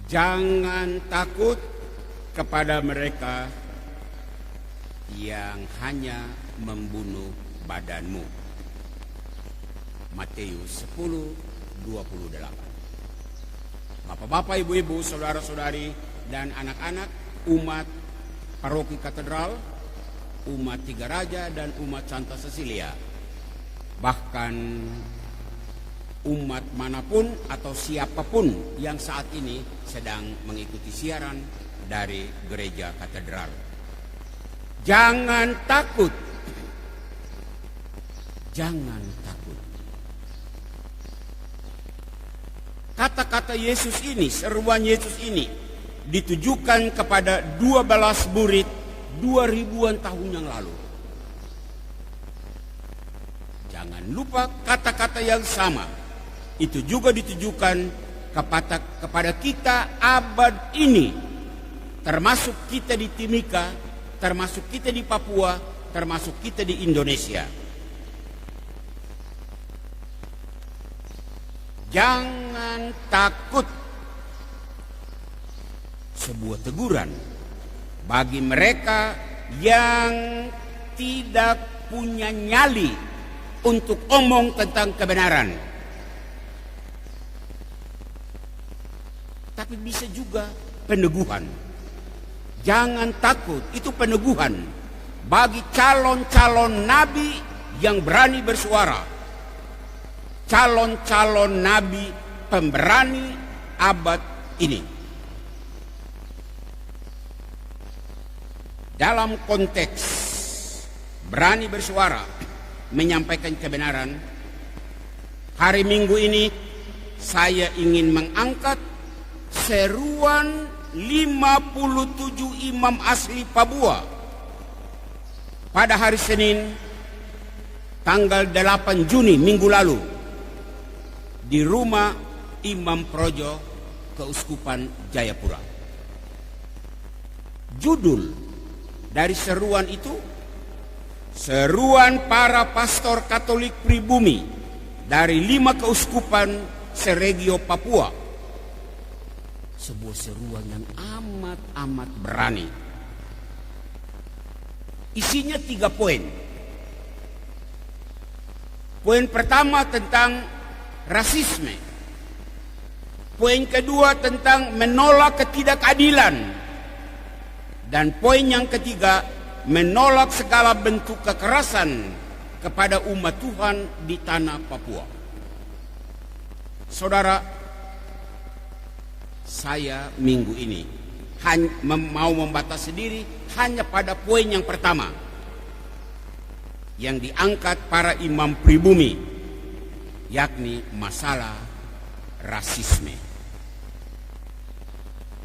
Jangan takut kepada mereka yang hanya membunuh badanmu. Matius 10:28. Bapak-bapak, ibu-ibu, saudara-saudari, dan anak-anak umat Paroki Katedral, umat Tiga Raja, dan umat Santa Cecilia, bahkan umat manapun atau siapapun yang saat ini sedang mengikuti siaran dari Gereja Katedral. Jangan takut. Jangan takut. Kata-kata Yesus ini, seruan Yesus ini ditujukan kepada 12 murid 2000-an tahun yang lalu. Jangan lupa kata-kata yang sama itu juga ditujukan kepada kita abad ini, termasuk kita di Timika, termasuk kita di Papua, termasuk kita di Indonesia. Jangan takut. Sebuah teguran bagi mereka yang tidak punya nyali untuk omong tentang kebenaran. Tapi bisa juga peneguhan. Jangan takut, itu peneguhan bagi calon-calon nabi yang berani bersuara. Calon-calon nabi pemberani abad ini. Dalam konteks berani bersuara, menyampaikan kebenaran, hari Minggu ini saya ingin mengangkat seruan 57 imam asli Papua pada hari Senin tanggal 8 Juni minggu lalu di rumah Imam Projo Keuskupan Jayapura. Judul dari seruan itu, seruan para pastor Katolik pribumi dari 5 keuskupan seregio Papua. Sebuah seruan yang amat berani. Isinya 3 poin. Poin pertama tentang rasisme. Poin kedua tentang menolak ketidakadilan. Dan poin yang ketiga, menolak segala bentuk kekerasan kepada umat Tuhan di tanah Papua. Saudara, saya minggu ini mau membatasi diri hanya pada poin yang pertama yang diangkat para imam pribumi, yakni masalah rasisme.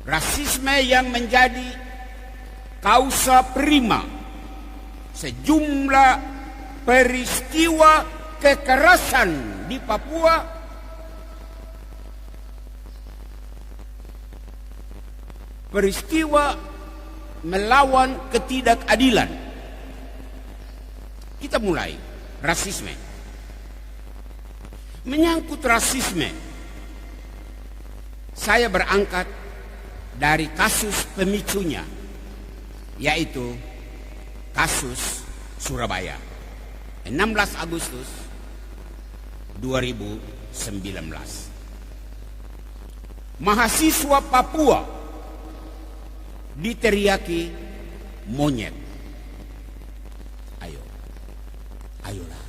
Rasisme yang menjadi kausa prima sejumlah peristiwa kekerasan di Papua, peristiwa melawan ketidakadilan. Kita mulai rasisme. Menyangkut rasisme, saya berangkat dari kasus pemicunya, yaitu kasus Surabaya 16 Agustus 2019. Mahasiswa Papua diteriaki monyet. Ayolah,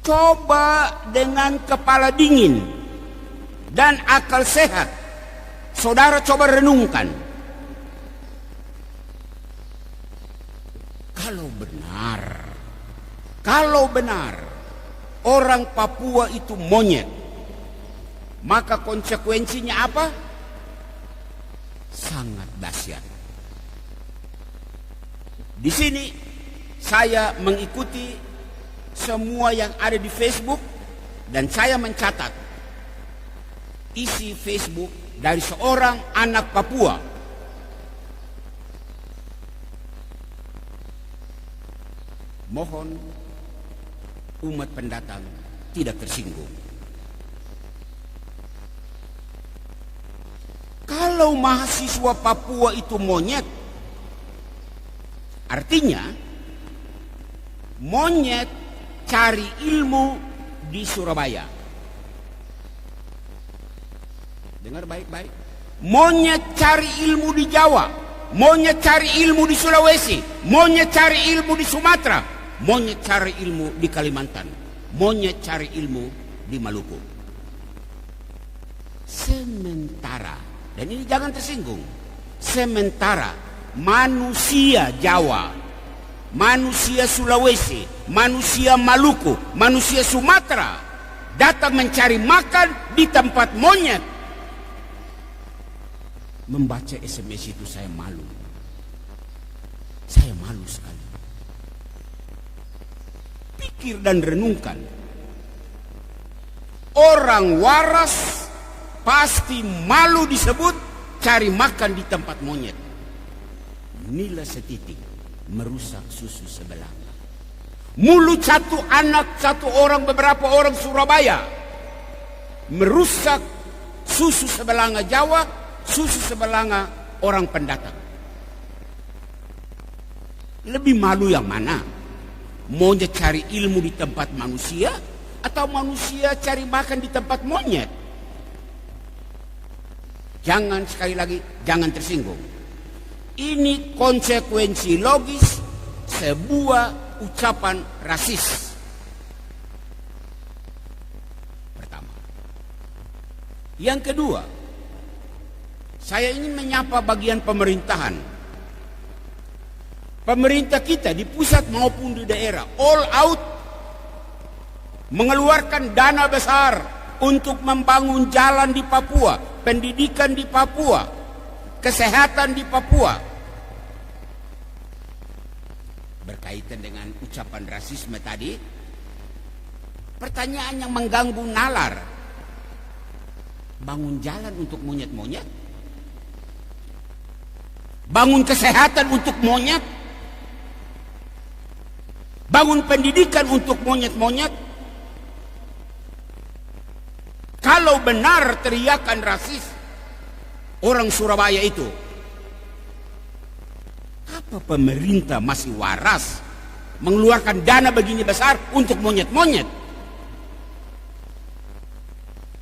coba dengan kepala dingin dan akal sehat, saudara coba renungkan. Kalau benar orang Papua itu monyet, maka konsekuensinya apa? Sangat dahsyat. Di sini saya mengikuti semua yang ada di Facebook dan saya mencatat isi Facebook dari seorang anak Papua. Mohon umat pendatang tidak tersinggung. Kalau mahasiswa Papua itu monyet, artinya monyet cari ilmu di Surabaya. Dengar baik-baik. Monyet cari ilmu di Jawa, monyet cari ilmu di Sulawesi, monyet cari ilmu di Sumatera, monyet cari ilmu di Kalimantan, monyet cari ilmu di Maluku. Sementara, dan ini jangan tersinggung, sementara manusia Jawa, manusia Sulawesi, manusia Maluku, manusia Sumatera datang mencari makan di tempat monyet. Membaca SMS itu saya malu. Saya malu sekali. Pikir dan renungkan. Orang waras pasti malu disebut cari makan di tempat monyet. Nila setitik merusak susu sebelanga. Mulut satu anak, satu orang, beberapa orang Surabaya merusak susu sebelanga Jawa, susu sebelanga orang pendatang. Lebih malu yang mana? Monyet cari ilmu di tempat manusia atau manusia cari makan di tempat monyet? Jangan, sekali lagi, jangan tersinggung. Ini konsekuensi logis sebuah ucapan rasis. Pertama. Yang kedua, saya ingin menyapa bagian pemerintahan. Pemerintah kita di pusat maupun di daerah all out mengeluarkan dana besar untuk membangun jalan di Papua, pendidikan di Papua, kesehatan di Papua. Berkaitan dengan ucapan rasisme tadi, pertanyaan yang mengganggu nalar. Bangun jalan untuk monyet-monyet? Bangun kesehatan untuk monyet? Bangun pendidikan untuk monyet-monyet? Kalau benar teriakan rasis orang Surabaya itu, apa pemerintah masih waras mengeluarkan dana begini besar untuk monyet-monyet?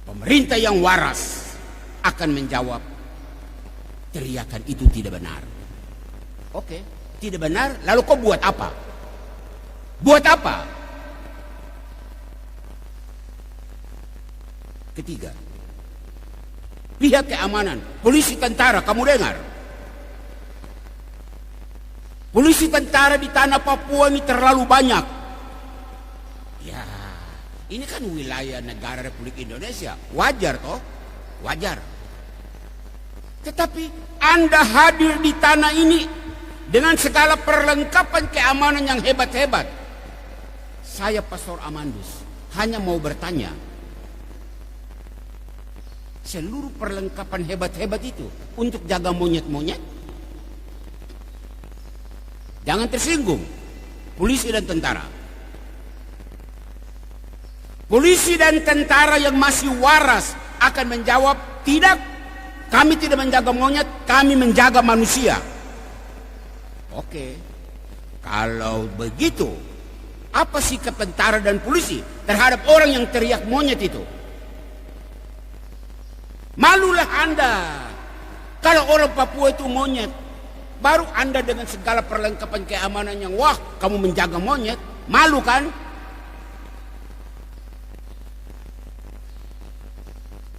Pemerintah yang waras akan menjawab, teriakan itu tidak benar. Oke, tidak benar, lalu kau buat apa? Buat apa? Ketiga, pihak keamanan, polisi, tentara, kamu dengar? Polisi, tentara di tanah Papua ini terlalu banyak. Ya, ini kan wilayah negara Republik Indonesia, wajar toh? Wajar. Tetapi Anda hadir di tanah ini dengan segala perlengkapan keamanan yang hebat-hebat. Saya Pastor Amandus hanya mau bertanya, seluruh perlengkapan hebat-hebat itu untuk jaga monyet-monyet? Jangan tersinggung, polisi dan tentara. Polisi dan tentara yang masih waras akan menjawab, tidak, kami tidak menjaga monyet, kami menjaga manusia. Oke, kalau begitu, apa sikap tentara dan polisi terhadap orang yang teriak monyet itu? Malulah Anda. Kalau orang Papua itu monyet, baru Anda dengan segala perlengkapan keamanan yang wah, kamu menjaga monyet, malu kan?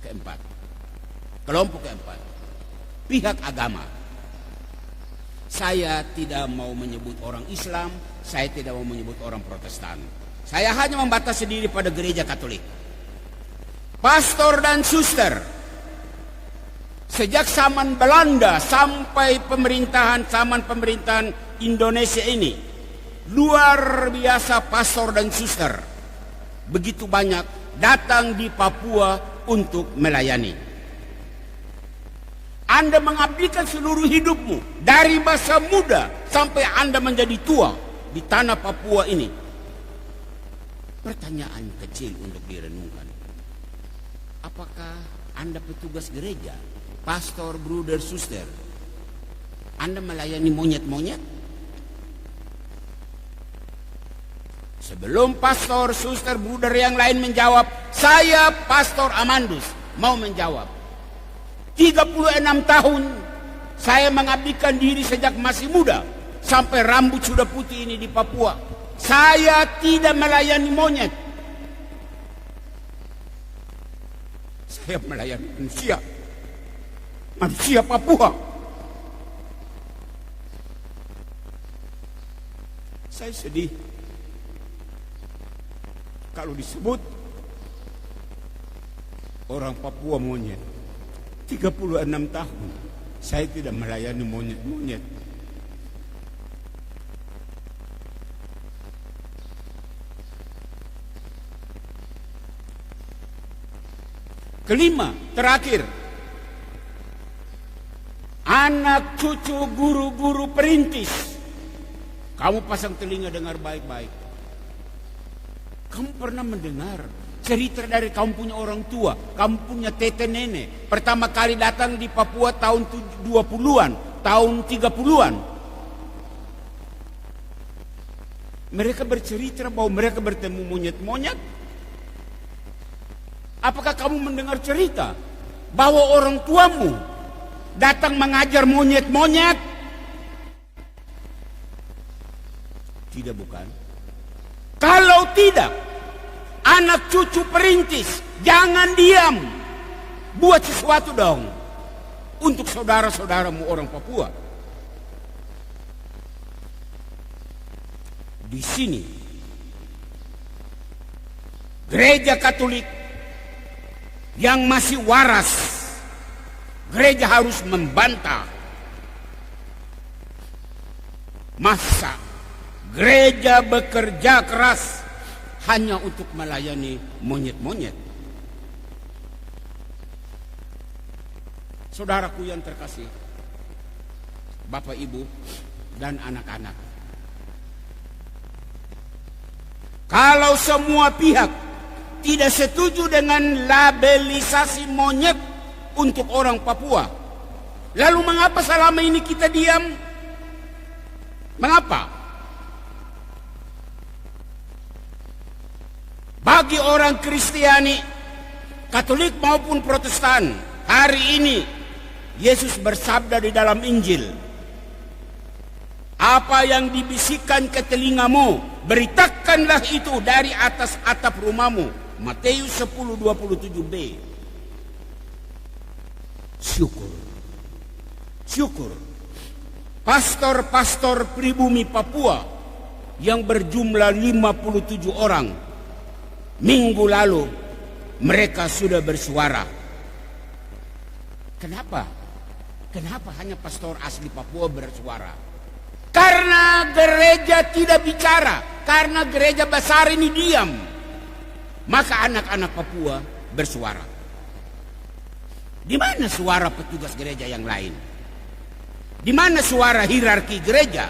Keempat, kelompok keempat, pihak agama. Saya tidak mau menyebut orang Islam, saya tidak mau menyebut orang Protestan. Saya hanya membatasi diri pada gereja Katolik. Pastor dan suster, sejak zaman Belanda sampai zaman pemerintahan Indonesia ini, luar biasa pastor dan suster begitu banyak datang di Papua untuk melayani. Anda mengabdikan seluruh hidupmu dari masa muda sampai Anda menjadi tua di tanah Papua ini. Pertanyaan kecil untuk direnungkan. Apakah Anda petugas gereja pastor, bruder, suster, Anda melayani monyet-monyet? Sebelum pastor, suster, bruder yang lain menjawab, saya Pastor Amandus mau menjawab. 36 tahun saya mengabdikan diri sejak masih muda sampai rambut sudah putih ini di Papua. Saya tidak melayani monyet. Saya melayani manusia. Manusia Papua. Saya sedih kalau disebut orang Papua monyet. 36 tahun saya tidak melayani monyet-monyet. Kelima, terakhir, anak cucu guru-guru perintis. Kamu pasang telinga dengar baik-baik. Kamu pernah mendengar cerita dari kamu punya orang tua, kamu punya tete nenek, pertama kali datang di Papua tahun 20-an, tahun 30-an. Mereka bercerita bahwa mereka bertemu monyet-monyet. Apakah kamu mendengar cerita bahwa orang tuamu datang mengajar monyet-monyet? Tidak, bukan? Kalau tidak, anak cucu perintis, jangan diam. Buat sesuatu dong untuk saudara-saudaramu orang Papua. Di sini, gereja Katolik yang masih waras, gereja harus membantah. Masa gereja bekerja keras hanya untuk melayani monyet-monyet? Saudaraku yang terkasih, Bapak, Ibu, dan anak-anak, kalau semua pihak tidak setuju dengan labelisasi monyet untuk orang Papua, lalu mengapa selama ini kita diam? Mengapa? Bagi orang Kristiani, Katolik maupun Protestan, hari ini Yesus bersabda di dalam Injil, apa yang dibisikkan ke telingamu, beritakanlah itu dari atas atap rumahmu. Matius 10:27b. Syukur pastor-pastor pribumi Papua yang berjumlah 57 orang, minggu lalu mereka sudah bersuara. Kenapa hanya pastor asli Papua bersuara? Karena gereja tidak bicara, karena gereja besar ini diam, maka anak-anak Papua bersuara. Di mana suara petugas gereja yang lain? Di mana suara hierarki gereja?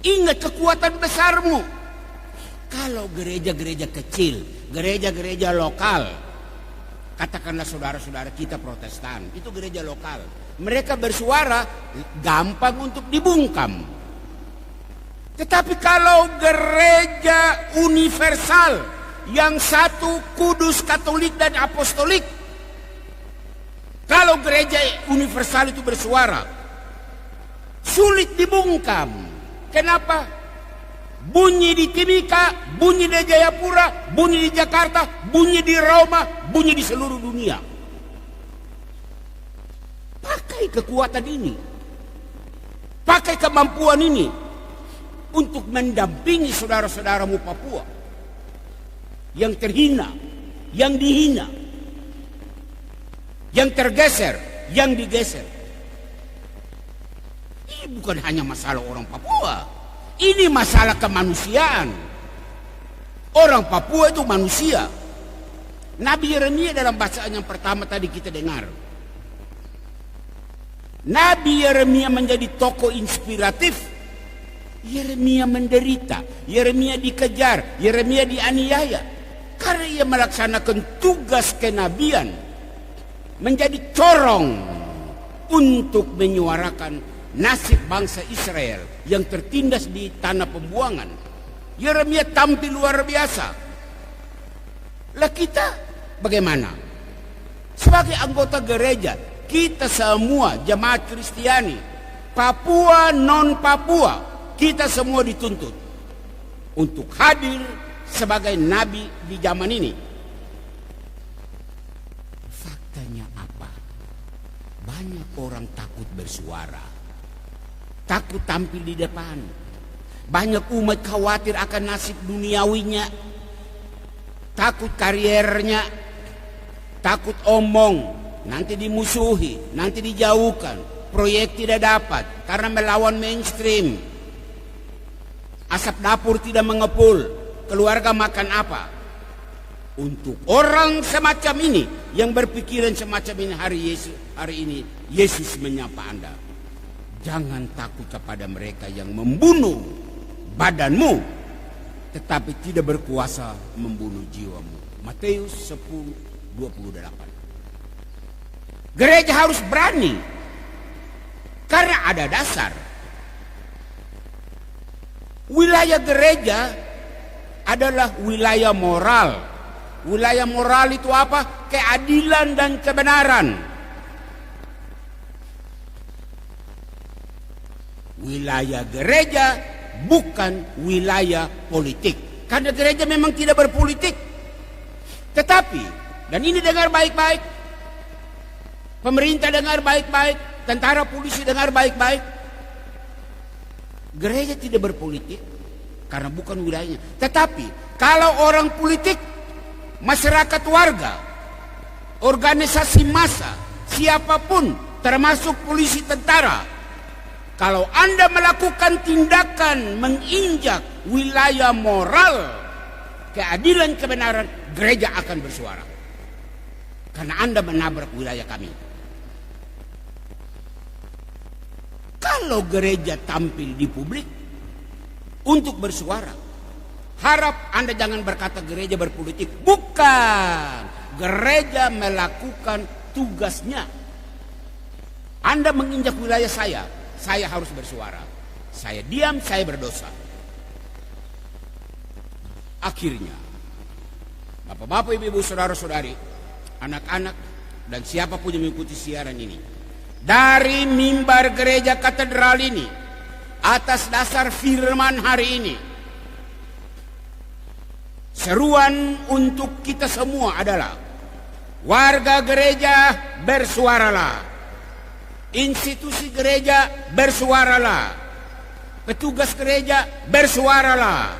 Ingat kekuatan besarmu. Kalau gereja-gereja kecil, gereja-gereja lokal, katakanlah saudara-saudara kita Protestan, itu gereja lokal, mereka bersuara gampang untuk dibungkam. Tetapi kalau gereja universal yang satu, kudus, Katolik dan Apostolik, kalau gereja universal itu bersuara, sulit dibungkam. Kenapa? Bunyi di Timika, bunyi di Jayapura, bunyi di Jakarta, bunyi di Roma, bunyi di seluruh dunia. Pakai kekuatan ini, pakai kemampuan ini untuk mendampingi saudara-saudaramu Papua yang terhina, yang dihina, yang tergeser, yang digeser. Ini bukan hanya masalah orang Papua, ini masalah kemanusiaan. Orang Papua itu manusia. Nabi Yeremia dalam bacaan yang pertama tadi kita dengar, Nabi Yeremia menjadi tokoh inspiratif. Yeremia menderita, Yeremia dikejar, Yeremia dianiaya karena ia melaksanakan tugas kenabian menjadi corong untuk menyuarakan nasib bangsa Israel yang tertindas di tanah pembuangan. Yeremia tampil luar biasa. Lah kita bagaimana? Sebagai anggota gereja, kita semua jemaat Kristiani, Papua non Papua, kita semua dituntut untuk hadir sebagai nabi di zaman ini. Faktanya apa? Banyak orang takut bersuara, takut tampil di depan. Banyak umat khawatir akan nasib duniawinya, takut kariernya, takut omong, nanti dimusuhi, nanti dijauhkan, proyek tidak dapat karena melawan mainstream. Asap dapur tidak mengepul, keluarga makan apa? Untuk orang semacam ini yang berpikiran semacam ini hari ini Yesus menyapa Anda. Jangan takut kepada mereka yang membunuh badanmu tetapi tidak berkuasa membunuh jiwamu. Matius 10:28. Gereja harus berani karena ada dasar. Wilayah gereja adalah wilayah moral. Wilayah moral itu apa? Keadilan dan kebenaran. Wilayah gereja bukan wilayah politik. Karena gereja memang tidak berpolitik. Tetapi, dan ini dengar baik-baik, pemerintah dengar baik-baik, tentara polisi dengar baik-baik, gereja tidak berpolitik karena bukan wilayahnya. Tetapi kalau orang politik, masyarakat warga, organisasi massa, siapapun termasuk polisi, tentara, kalau Anda melakukan tindakan menginjak wilayah moral, keadilan, kebenaran, gereja akan bersuara. Karena Anda menabrak wilayah kami. Kalau gereja tampil di publik untuk bersuara, harap Anda jangan berkata gereja berpolitik. Bukan. Gereja melakukan tugasnya. Anda menginjak wilayah saya harus bersuara. Saya diam, saya berdosa. Akhirnya, Bapak-bapak, Ibu-ibu, saudara-saudari, anak-anak, dan siapapun yang mengikuti siaran ini, dari mimbar gereja katedral ini, atas dasar firman hari ini, seruan untuk kita semua adalah: warga gereja bersuaralah, institusi gereja bersuaralah, petugas gereja bersuaralah,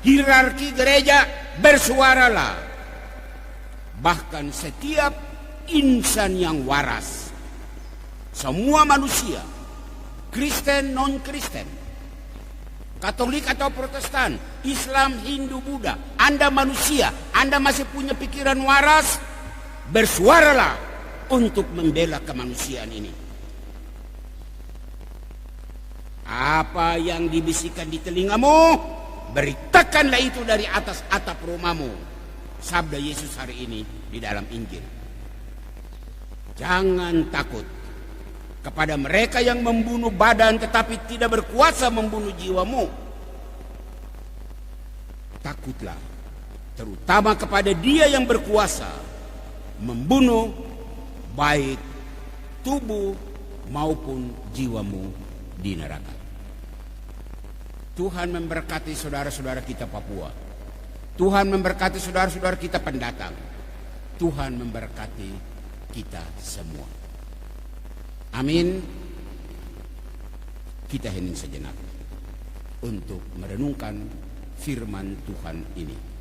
hierarki gereja bersuaralah, bahkan setiap insan yang waras, semua manusia, Kristen, non-Kristen, Katolik atau Protestan, Islam, Hindu, Buddha, Anda manusia, Anda masih punya pikiran waras, bersuaralah untuk membela kemanusiaan ini. Apa yang dibisikkan di telingamu, beritakanlah itu dari atas atap rumahmu. Sabda Yesus hari ini di dalam Injil. Jangan takut kepada mereka yang membunuh badan tetapi tidak berkuasa membunuh jiwamu. Takutlah terutama kepada Dia yang berkuasa membunuh baik tubuh maupun jiwamu di neraka. Tuhan memberkati saudara-saudara kita Papua. Tuhan memberkati saudara-saudara kita pendatang. Tuhan memberkati kita semua. Amin. Kita hening sejenak untuk merenungkan firman Tuhan ini.